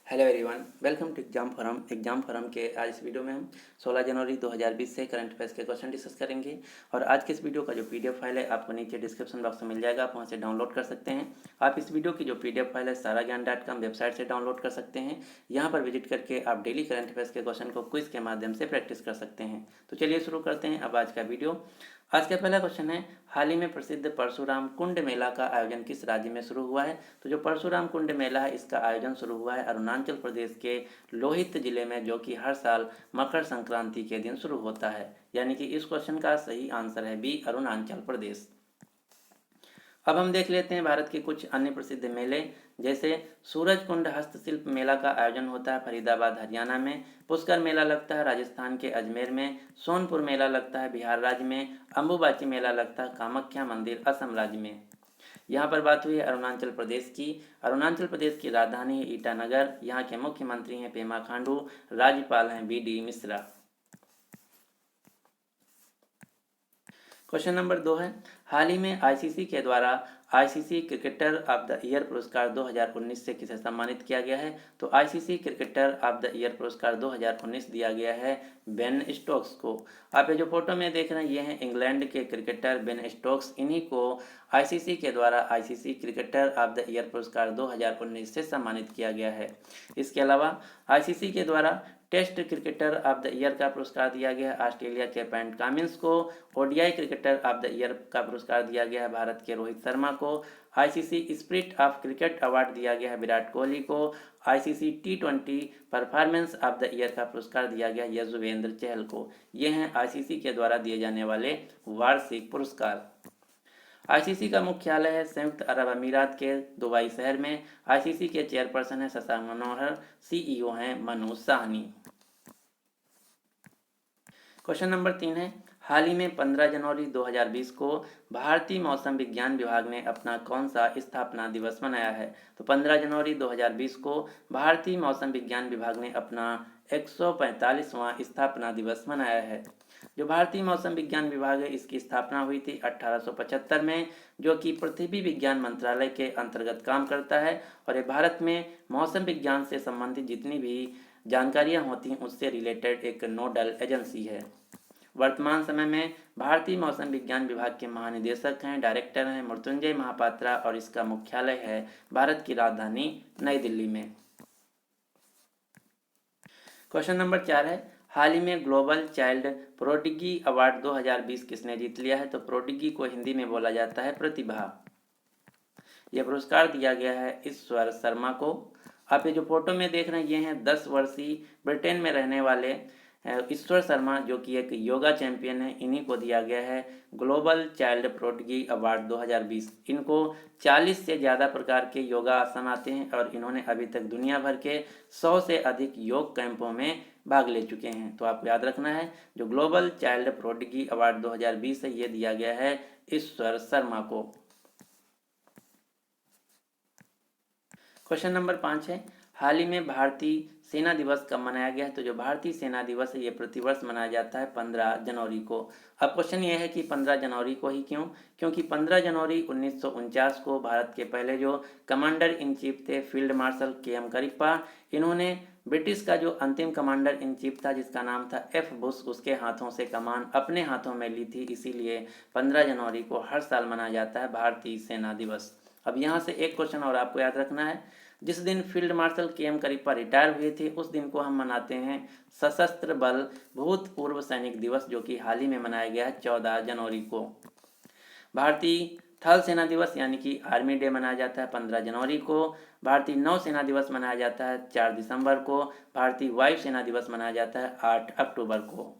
Hello everyone, welcome to exam forum के आज इस वीडियो में हम 16 जनवरी 2020 से करंट अफेयर्स के क्वेश्चन डिस्कस करेंगे। और आज के इस वीडियो का जो पीडीएफ फाइल है आपको नीचे डिस्क्रिप्शन बॉक्स में मिल जाएगा, आप वहां से डाउनलोड कर सकते हैं। आप इस वीडियो की जो पीडीएफ फाइल है साराज्ञान.com वेबसाइट से डाउनलोड कर सकते हैं। यहाँ पर विजिट करके आप डेली करंट अफेयर्स के क्वेश्चन को क्विज के माध्यम से प्रैक्टिस कर सकते हैं। तो चलिए शुरू करते हैं अब आज का वीडियो। आज का पहला क्वेश्चन है, हाल ही में प्रसिद्ध परशुराम कुंड मेला का आयोजन किस राज्य में शुरू हुआ है? तो जो परशुराम कुंड मेला है इसका आयोजन शुरू हुआ है अरुणाचल प्रदेश के लोहित जिले में, जो कि हर साल मकर संक्रांति के दिन शुरू होता है। यानी कि इस क्वेश्चन का सही आंसर है बी, अरुणाचल प्रदेश। अब हम देख लेते हैं भारत के कुछ अन्य प्रसिद्ध मेले, जैसे सूरज कुंड हस्तशिल्प मेला का आयोजन होता है फरीदाबाद हरियाणा में। पुष्कर मेला लगता है राजस्थान के अजमेर में। सोनपुर मेला लगता है बिहार राज्य में। अम्बुबाची मेला लगता है कामाख्या मंदिर असम राज्य में। यहाँ पर बात हुई है अरुणाचल प्रदेश की। अरुणाचल प्रदेश की राजधानी है ईटानगर। यहाँ के मुख्यमंत्री हैं पेमा खांडू, राज्यपाल हैं बी.डी. मिश्रा। क्वेश्चन नंबर 2 है, हाल ही में आईसीसी के द्वारा ICC cricketer of the year पुरस्कार 2019 से किसे सम्मानित किया गया है? तो ICC cricketer of the year पुरस्कार 2019 दिया गया है बेन स्टोक्स को। आप ये जो फोटो में देख रहे हैं ये हैं इंग्लैंड के क्रिकेटर बेन स्टोक्स। इन्हीं को आईसीसी के द्वारा ICC cricketer of the year पुरस्कार 2019 से सम्मानित किया गया है। इसके अलावा आईसीसी के द्वारा test cricketer of the year का पुरस्कार दिया गया है ऑस्ट्रेलिया के पैट कमिंस को। ODI cricketer of the year का पुरस्कार दिया गया है भारत के रोहित शर्मा को। ICC spirit of cricket award दिया गया है विराट कोहली को। ICC T20 performance of the year का पुरस्कार दिया गया है यजुवेंद्र चहल को। ये हैं आईसीसी के द्वारा दिए जाने वाले वार्षिक पुरस्कार। आईसीसी का मुख्यालय है संयुक्त अरब अमीरात के दुबई शहर में। आईसीसी के चेयरपर्सन है शशांक मनोहर, सीईओ हैं मनोज साहनी। क्वेश्चन नंबर 3 है, हाल ही में 15 जनवरी 2020 को भारतीय मौसम विज्ञान विभाग ने अपना कौन सा स्थापना दिवस मनाया है? तो 15 जनवरी 2020 को भारतीय मौसम विज्ञान विभाग ने अपना 145वां स्थापना दिवस मनाया है। जो भारतीय मौसम विज्ञान विभाग है इसकी स्थापना हुई थी 1875 में, जो कि पृथ्वी विज्ञान मंत्रालय के अंतर्गत काम करता है। और ये भारत में मौसम विज्ञान से संबंधित जितनी भी जानकारियां होती हैं उससे रिलेटेड एक नोडल एजेंसी है। वर्तमान समय में भारतीय मौसम विज्ञान विभाग के महानिदेशक हैं, डायरेक्टर हैं मृत्युंजय महापात्रा, और इसका मुख्यालय है भारत की राजधानी नई दिल्ली में। क्वेश्चन नंबर 4 है, हाल ही में ग्लोबल चाइल्ड प्रोडिगी अवार्ड 2020 किसने जीत लिया है? तो प्रोडिगी को हिंदी में बोला जाता है प्रतिभा। यह पुरस्कार दिया गया है ईश्वर शर्मा को। आप ये जो फोटो में देख रहे हैं ये हैं 10 वर्षीय ब्रिटेन में रहने वाले ईश्वर शर्मा, जो कि एक योगा चैंपियन है। इन्हीं को दिया गया है ग्लोबल चाइल्ड प्रोडिगी अवार्ड 2020। इनको 40 से ज़्यादा प्रकार के योगा आसन आते हैं और इन्होंने अभी तक दुनिया भर के 100 से अधिक योग कैंपों में भाग ले चुके हैं। तो आपको याद रखना है जो ग्लोबल चाइल्ड प्रोडिगी अवार्ड 2020 है ये दिया गया है ईश्वर शर्मा को। क्वेश्चन नंबर 5 है, हाल ही में भारतीय सेना दिवस कब मनाया गया है? तो जो भारतीय सेना दिवस है ये प्रतिवर्ष मनाया जाता है 15 जनवरी को। अब क्वेश्चन ये है कि 15 जनवरी को ही क्यों? क्योंकि 15 जनवरी 1949 को भारत के पहले जो कमांडर इन चीफ थे फील्ड मार्शल के.एम. करिप्पा, इन्होंने ब्रिटिश का जो अंतिम कमांडर इन चीफ था जिसका नाम था एफ बुश, उसके हाथों से कमान अपने हाथों में ली थी। इसीलिए 15 जनवरी को हर साल मनाया जाता है भारतीय सेना दिवस। अब यहाँ से एक क्वेश्चन और आपको याद रखना है, जिस दिन field marshal KM. Cariappa retire हुए थे उस दिन को हम मनाते हैं सशस्त्र बल भूतपूर्व सैनिक दिवस, जो कि हाल ही में मनाया गया है 14 जनवरी को। भारतीय थल सेना दिवस यानी कि आर्मी डे मनाया जाता है 15 जनवरी को। भारतीय नौसेना दिवस मनाया जाता है 4 दिसंबर को। भारतीय वायु सेना दिवस मनाया जाता है 8 अक्टूबर को।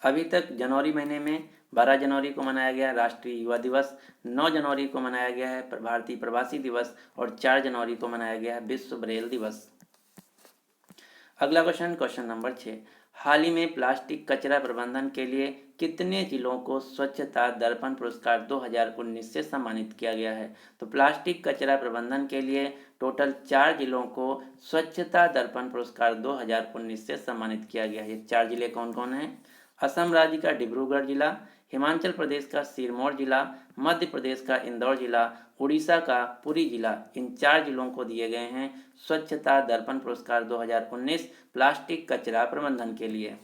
अभी तक जनवरी महीने में 12 जनवरी को मनाया गया राष्ट्रीय युवा दिवस, 9 जनवरी को मनाया गया है भारतीय प्रवासी दिवस और 4 जनवरी को मनाया गया है विश्व ब्रेल दिवस। अगला क्वेश्चन, क्वेश्चन नंबर 6, हाल ही में प्लास्टिक कचरा प्रबंधन के लिए कितने जिलों को स्वच्छता दर्पण पुरस्कार 2019 से सम्मानित किया गया है? तो प्लास्टिक कचरा प्रबंधन के लिए टोटल 4 जिलों को स्वच्छता दर्पण पुरस्कार 2019 से सम्मानित किया गया है। ये 4 जिले कौन कौन हैं? असम राज्य का डिब्रूगढ़ जिला, हिमाचल प्रदेश का सिरमौर जिला, मध्य प्रदेश का इंदौर जिला, उड़ीसा का पुरी जिला, इन 4 जिलों को दिए गए हैं स्वच्छता दर्पण पुरस्कार 2019 प्लास्टिक कचरा प्रबंधन के लिए।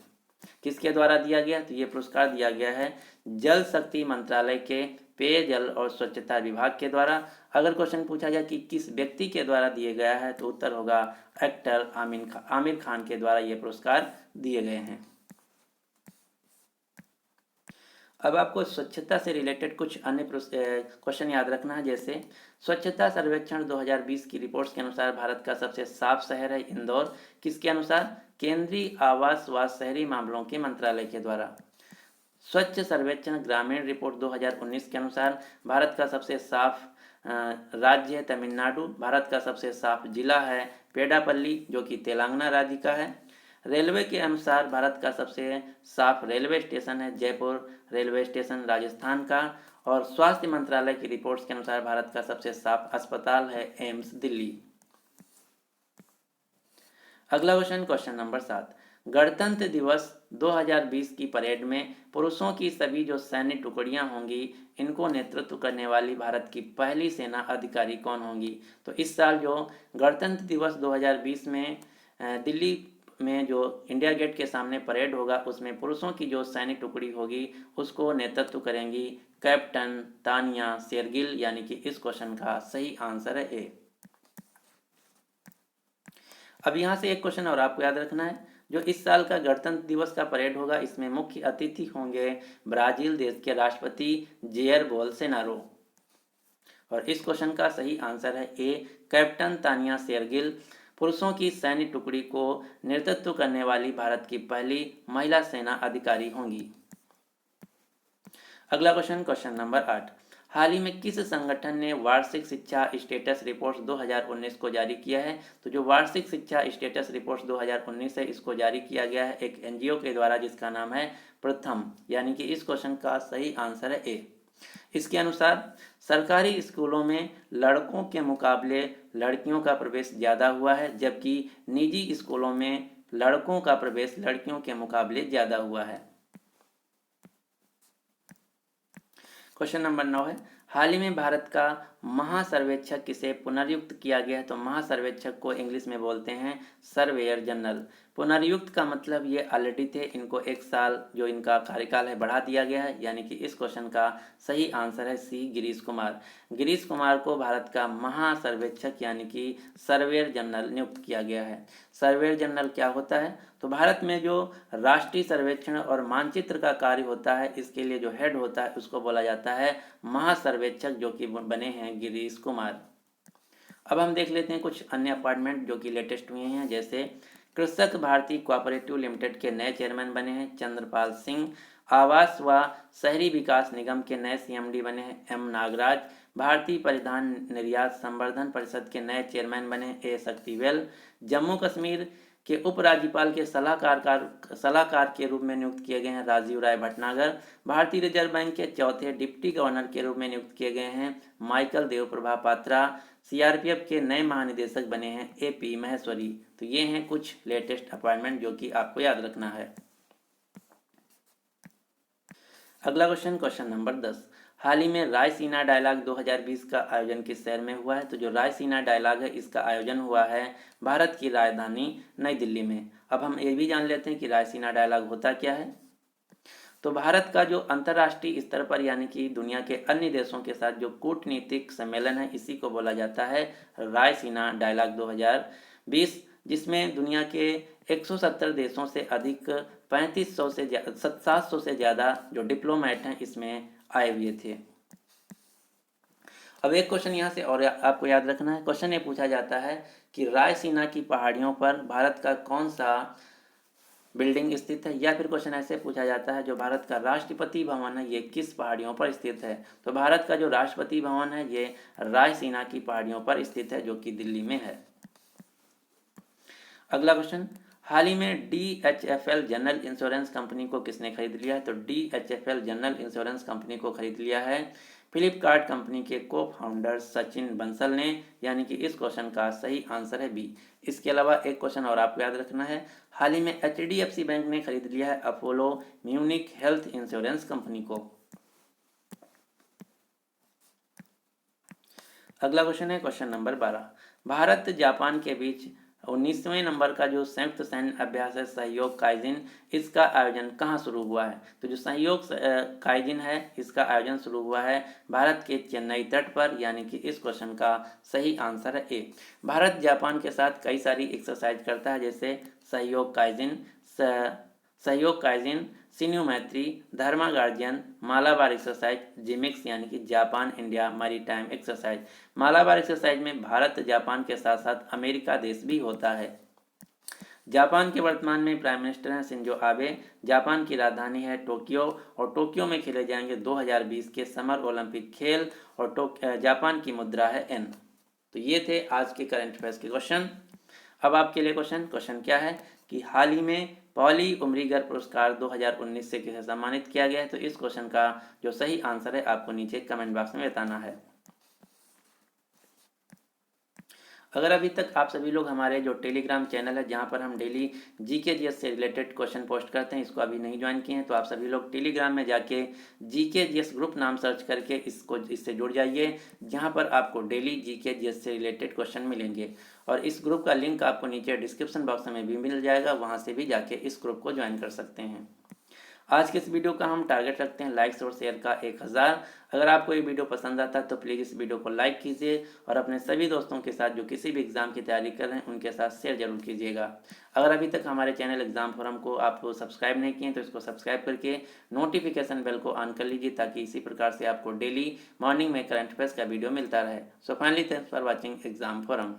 किसके द्वारा दिया गया? तो ये पुरस्कार दिया गया है जल शक्ति मंत्रालय के पेयजल और स्वच्छता विभाग के द्वारा। अगर क्वेश्चन पूछा जाए कि किस व्यक्ति के द्वारा दिया गया है तो उत्तर होगा एक्टर आमिर खान के द्वारा ये पुरस्कार दिए गए हैं। अब आपको स्वच्छता से रिलेटेड कुछ अन्य क्वेश्चन याद रखना है, जैसे स्वच्छता सर्वेक्षण 2020 की रिपोर्ट्स के अनुसार भारत का सबसे साफ शहर है इंदौर, किसके अनुसार? केंद्रीय आवास व शहरी मामलों के मंत्रालय के द्वारा। स्वच्छ सर्वेक्षण ग्रामीण रिपोर्ट 2019 के अनुसार भारत का सबसे साफ राज्य है तमिलनाडु, भारत का सबसे साफ जिला है पेडापल्ली जो कि तेलंगाना राज्य का है। रेलवे के अनुसार भारत का सबसे साफ रेलवे स्टेशन है जयपुर रेलवे स्टेशन राजस्थान का। और स्वास्थ्य मंत्रालय की रिपोर्ट्स के अनुसार भारत का सबसे साफ अस्पताल है एम्स दिल्ली। अगला क्वेश्चन नंबर 7, गणतंत्र दिवस 2020 की परेड में पुरुषों की सभी जो सैन्य टुकड़ियां होंगी इनको नेतृत्व करने वाली भारत की पहली सेना अधिकारी कौन होंगी? तो इस साल जो गणतंत्र दिवस 2020 में दिल्ली में जो इंडिया गेट के सामने परेड होगा उसमें पुरुषों की जो सैनिक टुकड़ी होगी उसको नेतृत्व करेंगी कैप्टन तानिया शेरगिल, यानी कि इस क्वेश्चन का सही आंसर है ए। अब यहाँ से एक क्वेश्चन और आपको याद रखना है, जो इस साल का गणतंत्र दिवस का परेड होगा इसमें मुख्य अतिथि होंगे ब्राजील देश के राष्ट्रपति जेयर बोल्सोनारो। और इस क्वेश्चन का सही आंसर है ए कैप्टन तानिया शेरगिल पुरुषों की सैन्य टुकड़ी को नेतृत्व करने वाली भारत की पहली महिला सेना अधिकारी होंगी। अगला क्वेश्चन नंबर 8, हाल ही में किस संगठन ने वार्षिक शिक्षा स्टेटस रिपोर्ट्स 2019 को जारी किया है? तो जो वार्षिक शिक्षा स्टेटस रिपोर्ट्स 2019 है इसको जारी किया गया है एक एनजीओ के द्वारा जिसका नाम है प्रथम, यानी कि इस क्वेश्चन का सही आंसर है ए। इसके अनुसार सरकारी स्कूलों में लड़कों के मुकाबले लड़कियों का प्रवेश ज़्यादा हुआ है, जबकि निजी स्कूलों में लड़कों का प्रवेश लड़कियों के मुकाबले ज़्यादा हुआ है। क्वेश्चन नंबर 9 है, हाल ही में भारत का महासर्वेक्षक किसे पुनर्युक्त किया गया है? तो महासर्वेक्षक को इंग्लिश में बोलते हैं सर्वेयर जनरल। पुनर्युक्त का मतलब ये ऑलरेडी थे, इनको 1 साल जो इनका कार्यकाल है बढ़ा दिया गया है, यानी कि इस क्वेश्चन का सही आंसर है सी गिरीश कुमार। गिरीश कुमार को भारत का महासर्वेक्षक यानी कि सर्वेयर जनरल नियुक्त किया गया है। सर्वेयर जनरल क्या होता है? तो भारत में जो राष्ट्रीय सर्वेक्षण और मानचित्र का कार्य होता है इसके लिए जो हेड होता है उसको बोला जाता है महासर्वेक्षक, जो कि बने हैं गिरीश कुमार। अब हम देख लेते हैं कुछ अन्य अपॉइंटमेंट जो कि लेटेस्ट हुए हैं, जैसे कृषक भारती कोऑपरेटिव लिमिटेड के नए चेयरमैन बने हैं चंद्रपाल सिंह। आवास व शहरी विकास निगम के नए सीएमडी बने हैं एम नागराज। भारतीय परिधान निर्यात संवर्धन परिषद के नए चेयरमैन बने हैं ए शक्तिवेल। जम्मू कश्मीर के उपराज्यपाल के सलाहकार के रूप में नियुक्त किए गए हैं राजीव राय भटनागर। भारतीय रिजर्व बैंक के चौथे डिप्टी गवर्नर के रूप में नियुक्त किए गए हैं माइकल देवप्रभा पात्रा। सीआरपीएफ के नए महानिदेशक बने हैं एपी महेश्वरी। तो ये हैं कुछ लेटेस्ट अपॉइंटमेंट जो कि आपको याद रखना है। अगला क्वेश्चन नंबर 10, हाल ही में रायसीना डायलॉग 2020 का आयोजन किस शहर में हुआ है? तो जो रायसीना डायलॉग है इसका आयोजन हुआ है भारत की राजधानी नई दिल्ली में। अब हम ये भी जान लेते हैं कि रायसीना डायलॉग होता क्या है। तो भारत का जो अंतर्राष्ट्रीय स्तर पर यानी कि दुनिया के अन्य देशों के साथ जो कूटनीतिक सम्मेलन है इसी को बोला जाता है रायसीना डायलॉग 2020, जिसमें दुनिया के 170 देशों से अधिक 700 से ज़्यादा जो डिप्लोमेट हैं इसमें आए हुए थे। अब एक क्वेश्चन यहाँ से और आपको याद रखना है, क्वेश्चन ये पूछा जाता है कि रायसीना की पहाड़ियों पर भारत का कौन सा बिल्डिंग स्थित है, या फिर क्वेश्चन ऐसे पूछा जाता है जो भारत का राष्ट्रपति भवन है ये किस पहाड़ियों पर स्थित है? तो भारत का जो राष्ट्रपति भवन है ये रायसीना की पहाड़ियों पर स्थित है जो कि दिल्ली में है। अगला क्वेश्चन, हाल ही में DHFL जनरल इंश्योरेंस कंपनी को किसने खरीद लिया है? तो DHFL जनरल इंश्योरेंस कंपनी को खरीद लिया है फ्लिपकार्ट कंपनी के को फाउंडर सचिन बंसल ने, यानी कि इस क्वेश्चन का सही आंसर है बी। इसके अलावा एक क्वेश्चन और आपको याद रखना है, हाल ही में HDFC बैंक ने खरीद लिया है Apollo Munich health insurance company को। अगला क्वेश्चन है क्वेश्चन नंबर 12, भारत जापान के बीच 19वें नंबर का जो संयुक्त सैन्य अभ्यास है सहयोग काइजिन, इसका आयोजन कहाँ शुरू हुआ है? तो जो सहयोग काइजिन है इसका आयोजन शुरू हुआ है भारत के चेन्नई तट पर, यानी कि इस क्वेश्चन का सही आंसर है ए। भारत जापान के साथ कई सारी एक्सरसाइज करता है, जैसे सहयोग काइजिन, सिन्यू मैत्री, धर्मा गार्जियन, मालाबार एक्सरसाइज, जिमिक्स यानी कि Japan India maritime exercise. Malabar exercise में भारत जापान के साथ साथ अमेरिका देश भी होता है। जापान के वर्तमान में प्राइम मिनिस्टर हैं शिंजो आबे। जापान की राजधानी है टोक्यो और टोक्यो में खेले जाएंगे 2020 के समर ओलंपिक खेल और जापान की मुद्रा है एन। तो ये थे आज के करंट अफेयर्स के क्वेश्चन। अब आपके लिए क्वेश्चन क्या है कि हाल ही में पॉली उमरीगर पुरस्कार 2019 से किसे सम्मानित किया गया है? तो इस क्वेश्चन का जो सही आंसर है आपको नीचे कमेंट बॉक्स में बताना है। अगर अभी तक आप सभी लोग हमारे जो टेलीग्राम चैनल है जहां पर हम डेली जीके जीएस से रिलेटेड क्वेश्चन पोस्ट करते हैं, इसको अभी नहीं ज्वाइन किए हैं तो आप सभी लोग टेलीग्राम में जाके जीके जीएस ग्रुप नाम सर्च करके इससे जुड़ जाइए, जहां पर आपको डेली जीके जीएस से रिलेटेड क्वेश्चन मिलेंगे। और इस ग्रुप का लिंक आपको नीचे डिस्क्रिप्शन बॉक्स में भी मिल जाएगा, वहाँ से भी जाके इस ग्रुप को ज्वाइन कर सकते हैं। आज के इस वीडियो का हम टारगेट रखते हैं लाइक्स और शेयर का 1000। अगर आपको ये वीडियो पसंद आता है तो प्लीज़ इस वीडियो को लाइक कीजिए और अपने सभी दोस्तों के साथ जो किसी भी एग्ज़ाम की तैयारी कर रहे हैं उनके साथ शेयर जरूर कीजिएगा। अगर अभी तक हमारे चैनल एग्जाम फोरम को आप सब्सक्राइब नहीं किए तो इसको सब्सक्राइब करके नोटिफिकेशन बेल को ऑन कर लीजिए, ताकि इसी प्रकार से आपको डेली मॉर्निंग में करंट अफेयर्स का वीडियो मिलता रहे। So finally thanks for watching exam forum.